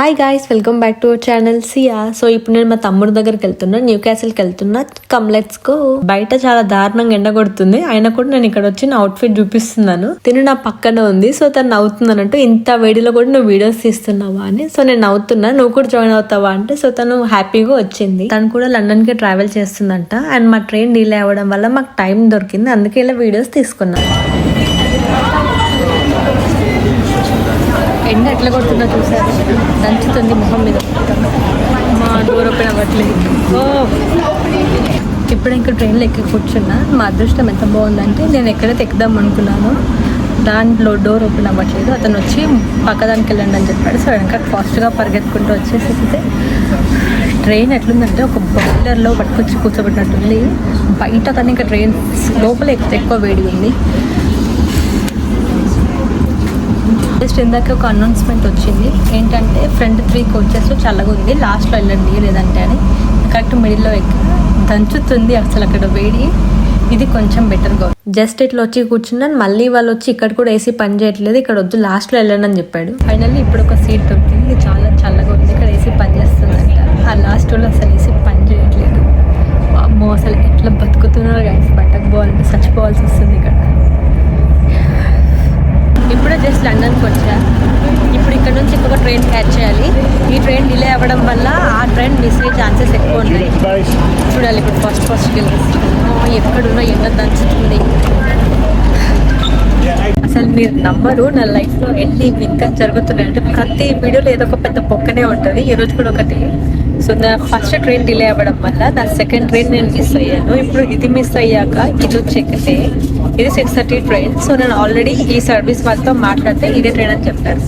Hi guys, welcome back to our channel Siya. So ఇప్పుడు నేను మా తమ్ముడు దగ్గరికి వెళ్తున్నా, న్యూ క్యాసిల్కి వెళ్తున్నా. Come let's go. బయట చాలా దారుణంగా ఎండ కొడుతుంది, అయినా కూడా నేను ఇక్కడ వచ్చి నా అవుట్ ఫిట్ చూపిస్తున్నాను. తిను నా పక్కన ఉంది, సో తను నవ్వుతుందనంటూ ఇంత వేడిలో కూడా నువ్వు వీడియోస్ తీస్తున్నావా అని. సో నేను నవ్వుతున్నా, నువ్వు కూడా జాయిన్ అవుతావా అంటే సో తను హ్యాపీగా వచ్చింది. తను కూడా లండన్ కి ట్రావెల్ చేస్తుందంట. అండ్ మా ట్రైన్ డిలే అవ్వడం వల్ల మాకు టైం దొరికింది, అందుకే ఇలా వీడియోస్ తీసుకున్నాను. ఎండ ఎట్లా కొడుతుందో చూసారు, దంచుతుంది మొహం మీద. మా డోర్ ఓపెన్ అవ్వట్లేదు. ఇప్పుడు ఇంకా ట్రైన్లో ఎక్కి కూర్చున్నా. మా అదృష్టం ఎంత బాగుందంటే నేను ఎక్కడైతే ఎక్కుదాం అనుకున్నానో దాంట్లో డోర్ ఓపెన్ అవ్వట్లేదు. అతను వచ్చి పక్కదానికి వెళ్ళండి అని చెప్పాడు. సో వెనక ఫాస్ట్గా పరిగెత్తుకుంటూ వచ్చేసి ట్రైన్ ఎట్లుందంటే ఒక బాయిలర్లో పట్టుకొచ్చి కూర్చోబెట్టినట్టుంది. బయట కానీ ఇంకా ట్రైన్ లోపల ఎక్కువ వేడి ఉంది. జస్ట్ ఇందాక ఒక అనౌన్స్మెంట్ వచ్చింది, ఏంటంటే ఫ్రంట్ 3 కోచెస్ చల్లగా ఉంది, లాస్ట్లో వెళ్ళండి లేదంటే అని. కరెక్ట్ మిడిల్లో ఎక్కి దంచుతుంది అసలు అక్కడ వేడి. ఇది కొంచెం బెటర్గా జస్ట్ ఇట్లా వచ్చి కూర్చున్నాను. మళ్ళీ వాళ్ళు వచ్చి ఇక్కడ కూడా ఏసీ పని చేయట్లేదు, ఇక్కడ వద్దు లాస్ట్లో వెళ్ళండి అని చెప్పాడు. ఫైనల్లీ ఇప్పుడు ఒక సీట్ దొరికింది, ఇది చాలా చల్లగా ఉంది, ఇక్కడ ఏసీ పని చేస్తుందంట. ఆ లాస్ట్లో అసలు ఏసీ పని చేయట్లేదు. అమ్మో అసలు ఎట్లా బతుకుతున్నారు గైస్, బయటకు పోవాలంటే చచ్చిపోవాల్సి వస్తుంది ఇక్కడ. ఇప్పుడే జస్ట్ లండన్కి వచ్చా. ఇప్పుడు ఇక్కడ నుంచి ఇంకొక ట్రైన్ క్యాచ్ చేయాలి. ఈ ట్రైన్ డిలే అవ్వడం వల్ల ఆ ట్రైన్ మిస్ అయ్యే ఛాన్సెస్ ఎక్కువ ఉన్నాయి. చూడాలి ఇప్పుడు ఫస్ట్కి వెళ్ళి ఎక్కడున్నా ఎండ దంచుతుంది. అసలు మీరు నమ్మరు, నా లైఫ్లో ఎన్ని ఇంకా జరుగుతున్నాయి అంటే ప్రతి వీడియోలో ఏదో ఒక పెద్ద పొక్కనే ఉంటుంది. ఈరోజు కూడా ఒకటి. సో నా ఫస్ట్ ట్రైన్ డిలే అవ్వడం వల్ల నా సెకండ్ ట్రైన్ నేను మిస్ అయ్యాను. ఇప్పుడు ఇది మిస్ అయ్యాక ఇది వచ్చేకతే ఇది 6:30 ట్రైన్. సో నేను ఆల్రెడీ ఈ సర్వీస్ వాళ్ళతో మాట్లాడితే ఇదే ట్రైన్ అని చెప్పారు.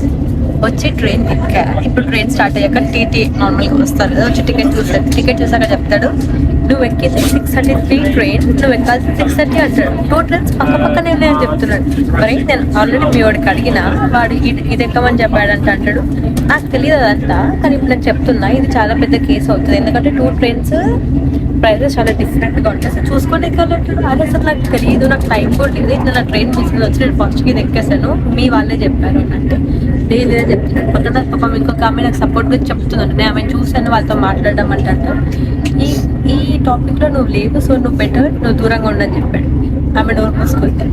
వచ్చి ట్రైన్ ఎక్కా. ఇప్పుడు ట్రైన్ స్టార్ట్ అయ్యాక టీటీ నార్మల్గా వస్తారు కదా, వచ్చి టికెట్ చూసాక చెప్తాడు నువ్వు ఎక్కితే 6:33 ట్రైన్, నువ్వు ఎక్కాల్సి 6:30 అంటాడు. 2 ట్రైన్స్ పక్కనే ఉన్నాయని చెప్తున్నాడు. మరి నేను ఆల్రెడీ మీ వాడికి అడిగినా, వాడు ఇది ఎక్కమని చెప్పాడంట అంటాడు. నాకు తెలియదు అదంతా, కానీ ఇప్పుడు నేను చెప్తున్నా ఇది చాలా పెద్ద కేసు అవుతుంది. ఎందుకంటే 2 ట్రైన్స్ ప్రైజెస్ చాలా డిఫరెంట్గా ఉంటాయి. అసలు చూసుకొని ఎక్కాలంటాడు. అదే అసలు నాకు తెలియదు, నాకు టైం కూడా లేదు. ఇట్లా నా ట్రైన్ మిస్ వచ్చి నేను ఫస్ట్కి ఇది ఎక్కేసాను, మీ వాళ్ళే చెప్పారు అంటే లేదే చెప్తున్నాడు. పక్కన పాపం ఇంకొక ఆమె నాకు సపోర్ట్గా చెప్తున్నాను, నేను ఆమె చూసాను వాళ్ళతో మాట్లాడడం అంటే ఈ టాపిక్లో నువ్వు లేవు, సో నువ్వు బెటర్, నువ్వు దూరంగా ఉండని చెప్పాడు. ఆమె డోర్ మూసుకుంటే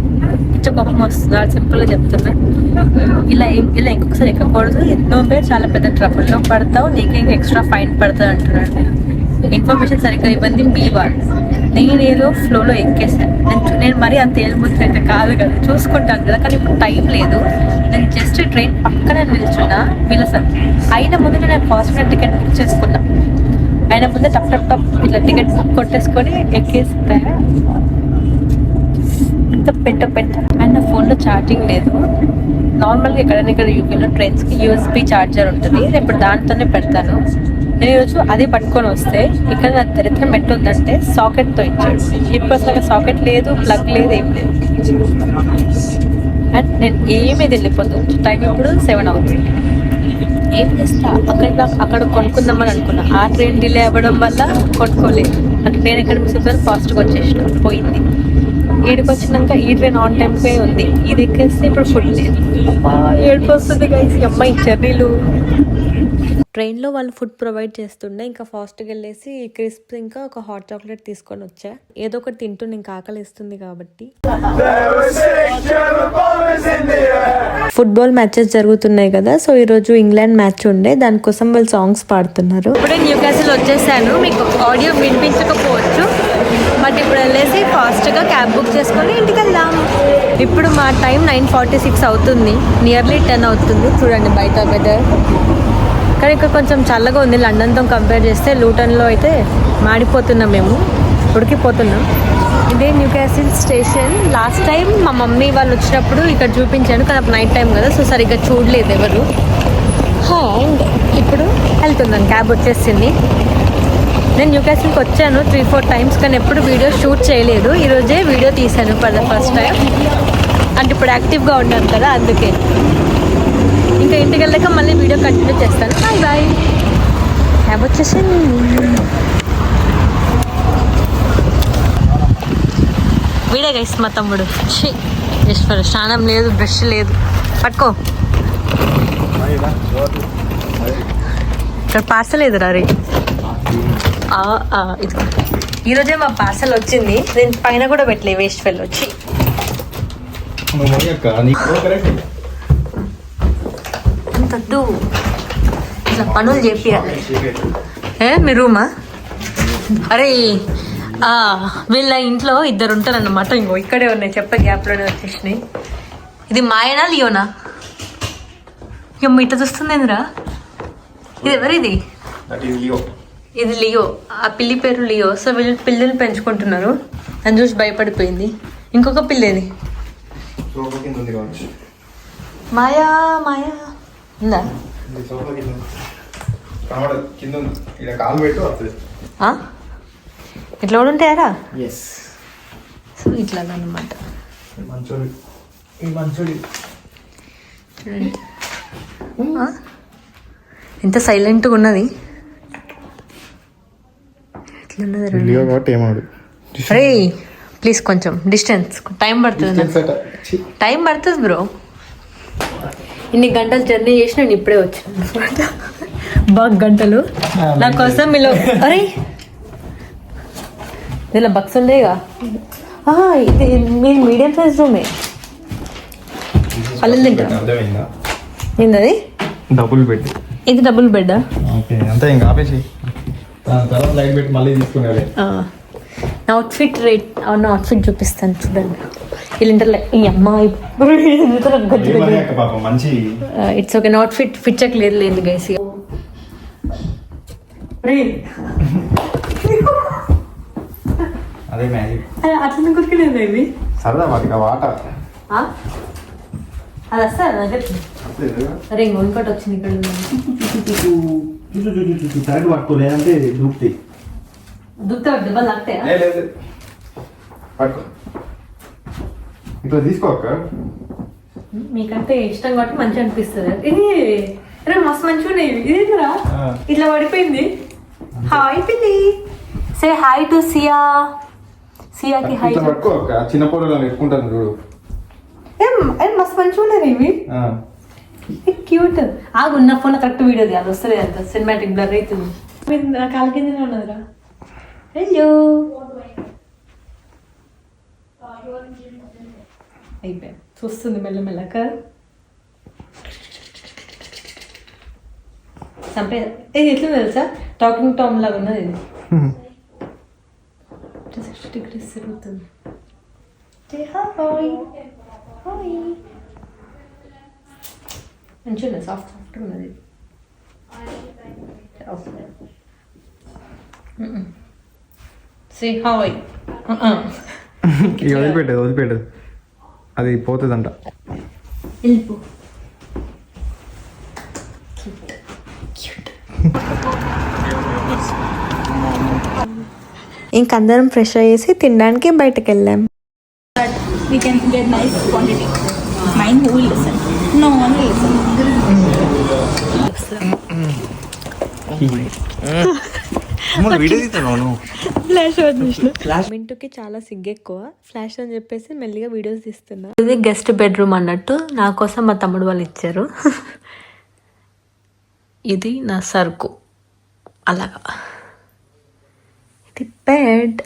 పిచ్చ కోపం వస్తుంది. సింపుల్గా చెప్తున్నా, ఇలా ఇంకొకసారి ఎక్కకూడదు, నువ్వే చాలా పెద్ద ట్రబుల్లో పడతావు, నీకే ఎక్స్ట్రా ఫైన్ పడుతుంది అంటున్నాడు. ఇన్ఫర్మేషన్ సరిగ్గా ఇవ్వండి మీ వాళ్ళు. నేనేదో ఫ్లోలో ఎక్కేసాను. నేను మరీ అంత ఏలుముద్ర అయితే కాదు కదా, చూసుకుంటాను కదా. కానీ ఇప్పుడు టైం లేదు. నేను జస్ట్ ట్రైన్ పక్కన నిల్చున్నా విలసన్ అయిన ముందు నేను ఫాస్ట్గా టికెట్ బుక్ చేసుకున్నా. అయిన ముందే టప్ ఇట్లా టికెట్ బుక్ కొట్టేసుకొని ఎక్కేస్తే అంత పెట్ట అండ్ నా ఫోన్లో ఛార్జింగ్ లేదు. నార్మల్గా ఇక్కడ యూపీలో ట్రైన్స్కి USB ఛార్జర్ ఉంటుంది, ఇప్పుడు దాంతోనే పెడతాను. నేను ఈరోజు అది పట్టుకొని వస్తే ఇక్కడ నా దరిద్రం ఎట్టుందంటే సాకెట్తో ఇచ్చాడు. ఇప్పుడు అసలు సాకెట్ లేదు, ప్లగ్ లేదు, ఏం లేదు. అండ్ నేను ఏమీ వెళ్ళిపోతుంది. టైం ఇప్పుడు 7 అవుతుంది. ఏం చేస్తా, అక్కడ కొనుక్కుందామని అనుకున్నా. ఆ ట్రైన్ డిలే అవ్వడం వల్ల కొనుక్కోలేదు. అంటే నేను ఎక్కడ మిస్ అవుతాను, ఫాస్ట్గా వచ్చేసిన పోయింది. ఈడికి వచ్చినాక ఈ ట్రైన్ ఆన్ టైంకే ఉంది, ఇది ఎక్కేస్తే ఇప్పుడు ఫుడ్ లేదు. ఏడుపు వస్తుంది గైస్. అమ్మాయి జర్నీలు ట్రైన్లో వాళ్ళు ఫుడ్ ప్రొవైడ్ చేస్తుండే. ఇంకా ఫాస్ట్గా వెళ్ళేసి క్రిస్ప్ ఇంకా ఒక హాట్ చాక్లెట్ తీసుకొని వచ్చా. ఏదో ఒకటి తింటుండే, ఇంకా ఆకలి ఇస్తుంది కాబట్టి. ఫుట్బాల్ మ్యాచెస్ జరుగుతున్నాయి కదా, సో ఈరోజు ఇంగ్లాండ్ మ్యాచ్ ఉండే, దానికోసం వాళ్ళు సాంగ్స్ పాడుతున్నారు. ఇప్పుడే న్యూ క్యాసిల్ వచ్చేసాను. మీకు ఆడియో వినిపించకపోవచ్చు, బట్ ఇప్పుడు వెళ్ళేసి ఫాస్ట్గా క్యాబ్ బుక్ చేసుకొని ఇంటికి వెళ్దాం. ఇప్పుడు మా టైం 9:46 అవుతుంది, నియర్లీ 10 అవుతుంది. చూడండి బయట వెదర్. కానీ ఇక్కడ కొంచెం చల్లగా ఉంది లండన్తో కంపేర్ చేస్తే. లూటన్లో అయితే మాడిపోతున్నాం, మేము ఉడికిపోతున్నాం. ఇదే new castle station. Last time మా మమ్మీ వాళ్ళు వచ్చినప్పుడు ఇక్కడ చూపించాను, కానీ నైట్ టైం కదా, సో సరిగ్గా చూడలేదు ఎవరు. అండ్ ఇప్పుడు వెళ్తున్నాను, క్యాబ్ వచ్చేసింది. నేను న్యూ క్యాసిల్కి వచ్చాను 3-4 టైమ్స్, కానీ ఎప్పుడు వీడియో షూట్ చేయలేదు. ఈరోజే వీడియో తీశాను ఫర్ ద ఫస్ట్ టైం. అంటే ఇప్పుడు యాక్టివ్గా ఉన్నాను కదా, అందుకే. ఇంకా ఇంటికి వెళ్ళాక మళ్ళీ వీడియో కంటిన్యూ చేస్తాను. బాయ్. క్యాబ్ వచ్చేసింది. వీడియో గైస్ మా తమ్ముడు స్నానం లేదు, బ్రష్ లేదు, పట్టుకో. ఇక్కడ పార్సల్ ఎదురా రే ఇది ఈరోజే మా పార్సల్ వచ్చింది. నేను పైన కూడా పెట్టలే, వేస్ట్ ఫెల్ వచ్చి. అంతద్దు ఇట్లా పనులు చేపియాలి. మీ రూమా? అరే వీళ్ళ ఇంట్లో ఇద్దరు ఉంటారన్నమాట. ఇంకో ఇక్కడే ఉన్నాయి, చెప్పే గ్యాప్లోనే వచ్చేసినాయి. ఇది మాయనా లియోనా? ఇట్లా చూస్తుందేంద్రా? ఇది ఎవరిది? ఇది లియో. ఆ పిల్లి పేరు లియో. సో వీళ్ళు పిల్లలు పెంచుకుంటున్నారు. అని చూసి భయపడిపోయింది. ఇంకొక పిల్లేది మాయా. మాయా ఉందా? ఇట్లా కూడా ఉంటాయారా? సో ఇట్లా అన్నమాట. చూడండి ఎంత సైలెంట్గా ఉన్నది. అరే ప్లీజ్ కొంచెం డిస్టెన్స్. టైం పడుతుంది బ్రో. ఇన్ని గంటలు జర్నీ చేసి నేను ఇప్పుడే వచ్చాను. బాగా గంటలు నా కోసం మీలో. అరే ఇలా బక్స్ ఉండేగా. ఇది మీరు మీడియం సైజ్ రూమే. అల్లు తింటా. ఏంటది? Double bed. ఇది డబుల్ బెడ్డా? అంతే ఇంకా ఆపేసి లైట్ పెట్టి మళ్ళీ తీసుకునేది. నా అవుట్ఫిట్ అవుట్ఫిట్ చూపిస్తాను చూడండి. వీళ్ళంటారు ఈ అమ్మాయి మంచి. It's okay. నా అవుట్ఫిట్ పిచ్చక్ లేదు గైస్. అదే మ్యాజిక్. అట్లా కురికిలేదు ఇవి సరదా వాటికి వాట. అది వస్తారు అరే ఇంకోటి వచ్చింది ఇక్కడ. కరెక్ట్ పట్టుకోలేదంటే దూకుతాయి. దూకుతా దెబ్బలు తాకుతాయా? పట్టుకో ఇట్లా తీసుకోక. మీకంటే ఇష్టం కాబట్టి మంచిగా అనిపిస్తుంది. ఇది అరే మస్తు మంచిగా ఉన్నాయి. ఇది ఇట్లా పడిపోయింది. హాయ్ పిల్లి. Say hi to Siya. సియాకి హాయ్. పట్టుకోక చిన్న పొడలో పెట్టుకుంటాను చూడు. మస్తు మంచిగా ఉన్నాయి ఇవి. క్యూట్. ఉన్న ఫోన్ కరెక్ట్ వీడియో అది వస్తుంది. అంత సినిమాటిక్ బ్లర్ అవుతుంది. నా కాలు కింద ఉన్నదిరా. హలో అయిపోయా. చూస్తుంది మెల్లమెల్లక. చంపే ఇది ఎట్లా తెలుసా? టాకింగ్ టామ్ లాగా ఉన్నది ఇది. 360 degrees తిరుగుతుంది. మంచిగా సాఫ్ట్ ఉన్నది. వదిలిపెట్టదు అది పోతుందంట. వెళ్ళిపో. ఇంకందరం ఫ్రెష్ అయ్యేసి తినడానికి బయటకు వెళ్ళాం. We can get nice quantity. Mine who will listen? No one will listen. మింటుకి చాలా సిగ్గు ఎక్కువ. ఫ్లాష్ అని చెప్పేసి మెల్లిగా వీడియోస్ తీస్తున్నా. ఇది గెస్ట్ బెడ్రూమ్ అన్నట్టు నా కోసం మా తమ్ముడు వాళ్ళు ఇచ్చారు. ఇది నా సరుకు అలాగా. ఇది బెడ్.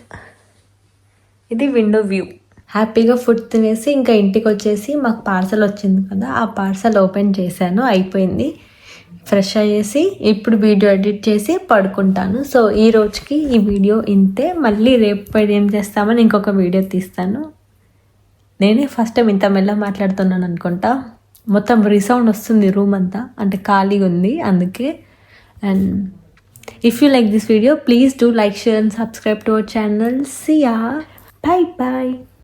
ఇది విండో వ్యూ. హ్యాపీగా ఫుడ్ తినేసి ఇంకా ఇంటికి వచ్చేసి మాకు పార్సల్ వచ్చింది కదా, ఆ పార్సల్ ఓపెన్ చేశాను. అయిపోయింది. ఫ్రెష్ అయ్యేసి ఇప్పుడు వీడియో ఎడిట్ చేసి పడుకుంటాను. సో ఈ రోజుకి ఈ వీడియో ఇంతే. మళ్ళీ రేపు ఏం చేస్తామని ఇంకొక వీడియో తీస్తాను. నేనే ఫస్ట్ టైం ఇంత మెల్ల మాట్లాడుతున్నాను అనుకుంటా. మొత్తం రీసౌండ్ వస్తుంది రూమ్ అంతా, అంటే ఖాళీగా ఉంది అందుకే. And if you like this video please do like, share and subscribe to our channel. See ya. Bye bye.